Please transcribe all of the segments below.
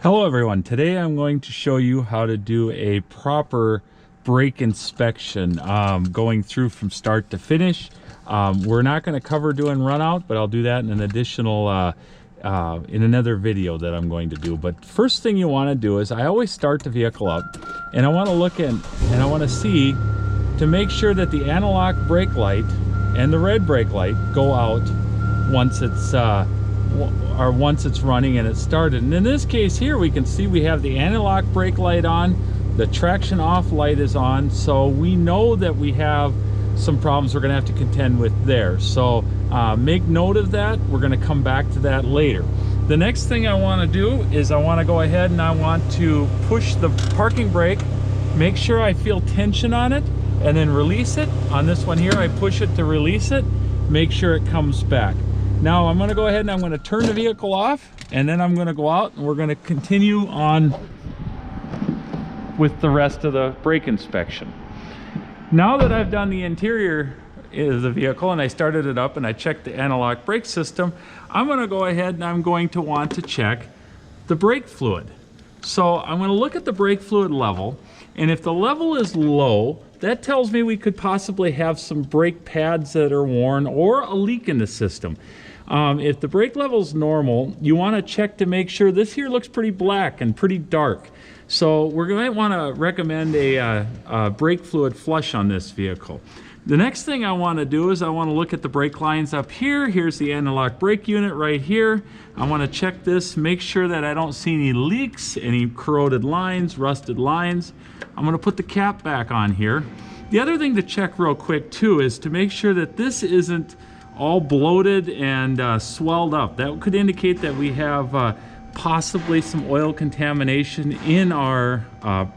Hello everyone, today I'm going to show you how to do a proper brake inspection going through from start to finish. We're not going to cover doing run out, but I'll do that in an additional in another video that I'm going to do. But first thing you want to do is I always start the vehicle up and I want to look in and I want to see to make sure that the analog brake light and the red brake light go out once it's running and it's started. And in this case here, we can see we have the analog brake light on, the traction off light is on, so we know that we have some problems we're going to have to contend with there. So make note of that. We're going to come back to that later. The next thing I want to do is I want to go ahead and I want to push the parking brake, make sure I feel tension on it, and then release it. On this one here, I push it to release it, make sure it comes back. Now I'm going to go ahead and I'm going to turn the vehicle off, and then I'm going to go out and we're going to continue on with the rest of the brake inspection. Now that I've done the interior of the vehicle and I started it up and I checked the analog brake system, I'm going to go ahead and I'm going to want to check the brake fluid. So I'm going to look at the brake fluid level, and if the level is low, that tells me we could possibly have some brake pads that are worn or a leak in the system. If the brake level is normal, you want to check to make sure. This here looks pretty black and pretty dark. So we're going to want to recommend a brake fluid flush on this vehicle. The next thing I want to do is I want to look at the brake lines up here. Here's the analog brake unit right here. I want to check this, make sure that I don't see any leaks, any corroded lines, rusted lines. I'm going to put the cap back on here. The other thing to check real quick too is to make sure that this isn't all bloated and swelled up. That could indicate that we have possibly some oil contamination in our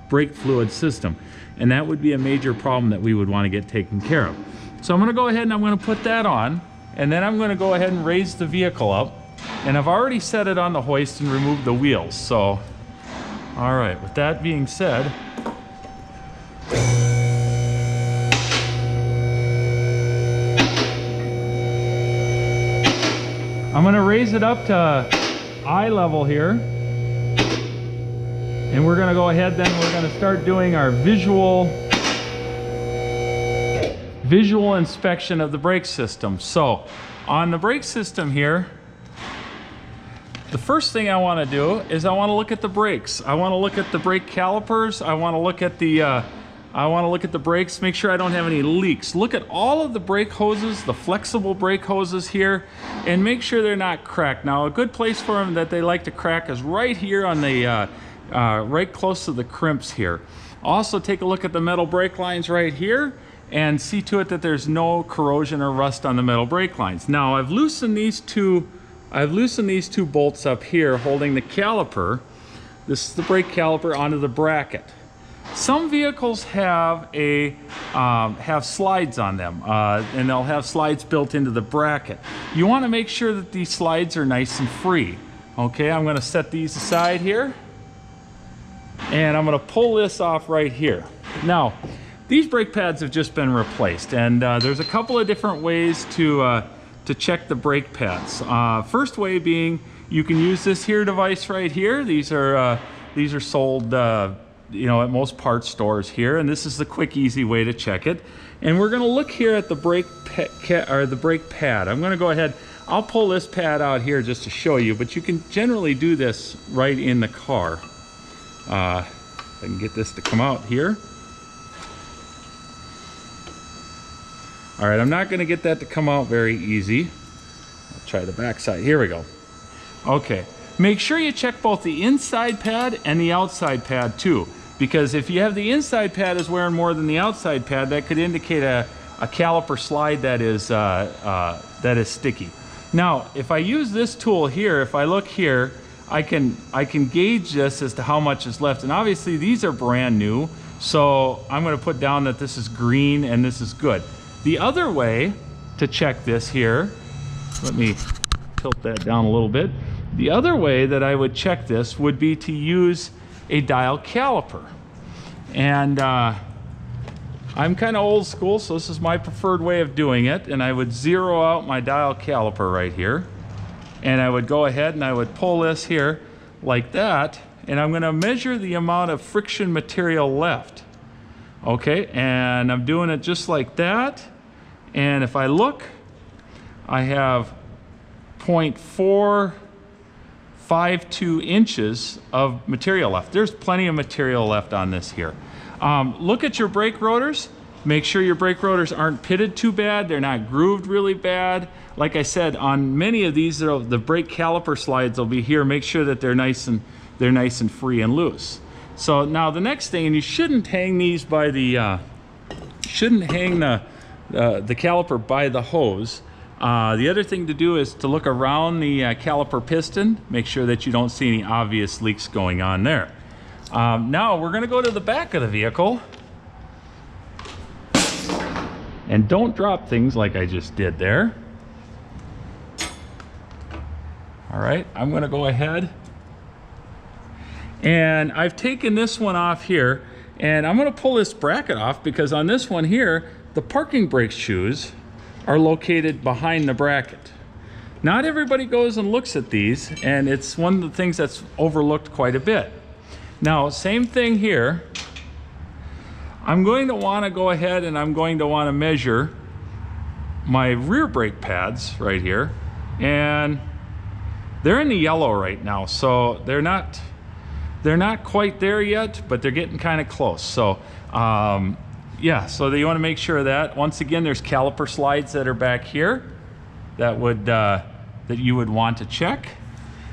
brake fluid system, and that would be a major problem that we would want to get taken care of. So I'm going to go ahead and I'm going to put that on, and then I'm going to go ahead and raise the vehicle up, and I've already set it on the hoist and removed the wheels. So all right, with that being said, I'm going to raise it up to eye level here, and we're going to go ahead then we're going to start doing our visual inspection of the brake system. So on the brake system here, the first thing I want to do is I want to look at the brakes. I want to look at the brake calipers. I want to look at the brakes, make sure I don't have any leaks. Look at all of the brake hoses, the flexible brake hoses here, and make sure they're not cracked. Now, a good place for them that they like to crack is right here on the, right close to the crimps here. Also, take a look at the metal brake lines right here and see to it that there's no corrosion or rust on the metal brake lines. Now, I've loosened these two bolts up here holding the caliper. This is the brake caliper onto the bracket. Some vehicles have slides on them, and they'll have slides built into the bracket. You want to make sure that these slides are nice and free. Okay, I'm going to set these aside here, and I'm going to pull this off right here. Now, these brake pads have just been replaced, and there's a couple of different ways to check the brake pads. First way being, you can use this here device right here. These are sold you know, at most parts stores here, and this is the quick, easy way to check it. And we're going to look here at the brake pad. I'm going to go ahead. I'll pull this pad out here just to show you, but you can generally do this right in the car. If I can get this to come out here. All right, I'm not going to get that to come out very easy. I'll try the back side. Here we go. Okay, make sure you check both the inside pad and the outside pad too, because if you have the inside pad is wearing more than the outside pad, that could indicate a caliper slide that is sticky. Now, if I use this tool here, if I look here, I can gauge this as to how much is left, and obviously these are brand new, so I'm going to put down that this is green and this is good. The other way to check this here, let me tilt that down a little bit. The other way that I would check this would be to use a dial caliper. And I'm kind of old school, so this is my preferred way of doing it. And I would zero out my dial caliper right here. And I would go ahead and I would pull this here like that. and I'm going to measure the amount of friction material left. Okay, and I'm doing it just like that. And if I look, I have 0.452 inches of material left. There's plenty of material left on this here. Look at your brake rotors. Make sure your brake rotors aren't pitted too bad. They're not grooved really bad. Like I said, on many of these, the brake caliper slides will be here. Make sure that they're nice and free and loose. So now the next thing, and you shouldn't hang these by the the caliper by the hose. The other thing to do is to look around the caliper piston. Make sure that you don't see any obvious leaks going on there. Now we're going to go to the back of the vehicle. And don't drop things like I just did there. All right, I'm going to go ahead. And I've taken this one off here, and I'm going to pull this bracket off because on this one here, the parking brake shoes are located behind the bracket. Not everybody goes and looks at these, and it's one of the things that's overlooked quite a bit. Now, same thing here. I'm going to want to go ahead and I'm going to want to measure my rear brake pads right here, and they're in the yellow right now, so they're not quite there yet, but they're getting kind of close. So yeah, so you want to make sure of that. Once again, there's caliper slides that are back here that you would want to check.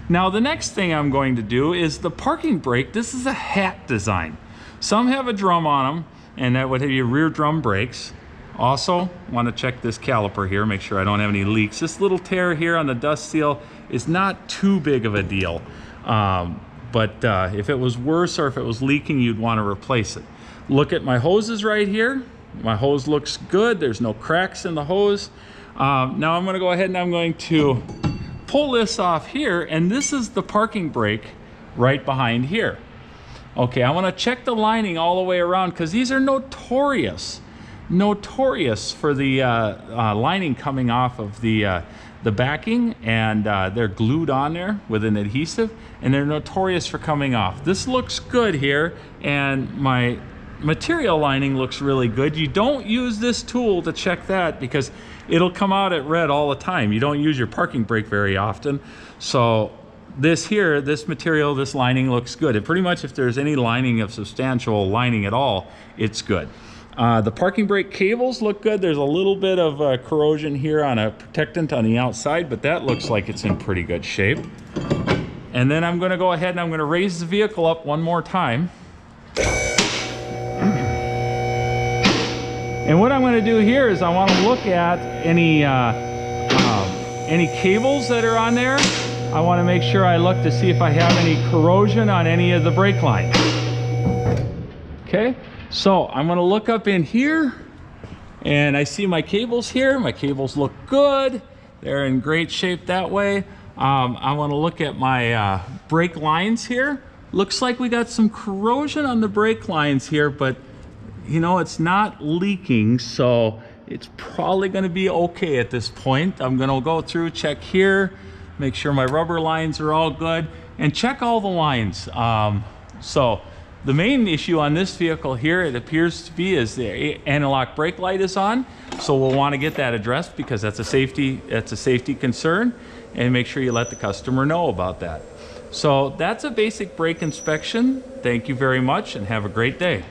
Now the next thing I'm going to do is the parking brake. This is a hat design. Some have a drum on them, and that would have your rear drum brakes. Also want to check this caliper here, make sure I don't have any leaks. This little tear here on the dust seal is not too big of a deal. But if it was worse or if it was leaking, you'd want to replace it. Look at my hoses right here. My hose looks good. There's no cracks in the hose. Now I'm going to go ahead and I'm going to pull this off here, and this is the parking brake right behind here. Okay, I want to check the lining all the way around because these are notorious for the lining coming off of the backing, and they're glued on there with an adhesive, and they're notorious for coming off. This looks good here, and my material lining looks really good. You don't use this tool to check that because it'll come out at red all the time. You don't use your parking brake very often. So this here, this material, this lining looks good. It pretty much, if there's any lining of substantial lining at all, it's good. The parking brake cables look good. There's a little bit of corrosion here on a protectant on the outside, but that looks like it's in pretty good shape. And then I'm going to go ahead and I'm going to raise the vehicle up one more time. And what I'm going to do here is I want to look at any cables that are on there. I want to make sure I look to see if I have any corrosion on any of the brake lines. Okay, so I'm going to look up in here, and I see my cables here. My cables look good. They're in great shape that way. I want to look at my brake lines here. Looks like we got some corrosion on the brake lines here, but you know, it's not leaking, so it's probably going to be okay at this point. I'm going to go through, check here, make sure my rubber lines are all good, and check all the lines. So the main issue on this vehicle here, it appears to be, is the anti-lock brake light is on. So we'll want to get that addressed because that's a safety concern, and make sure you let the customer know about that. So that's a basic brake inspection. Thank you very much and have a great day.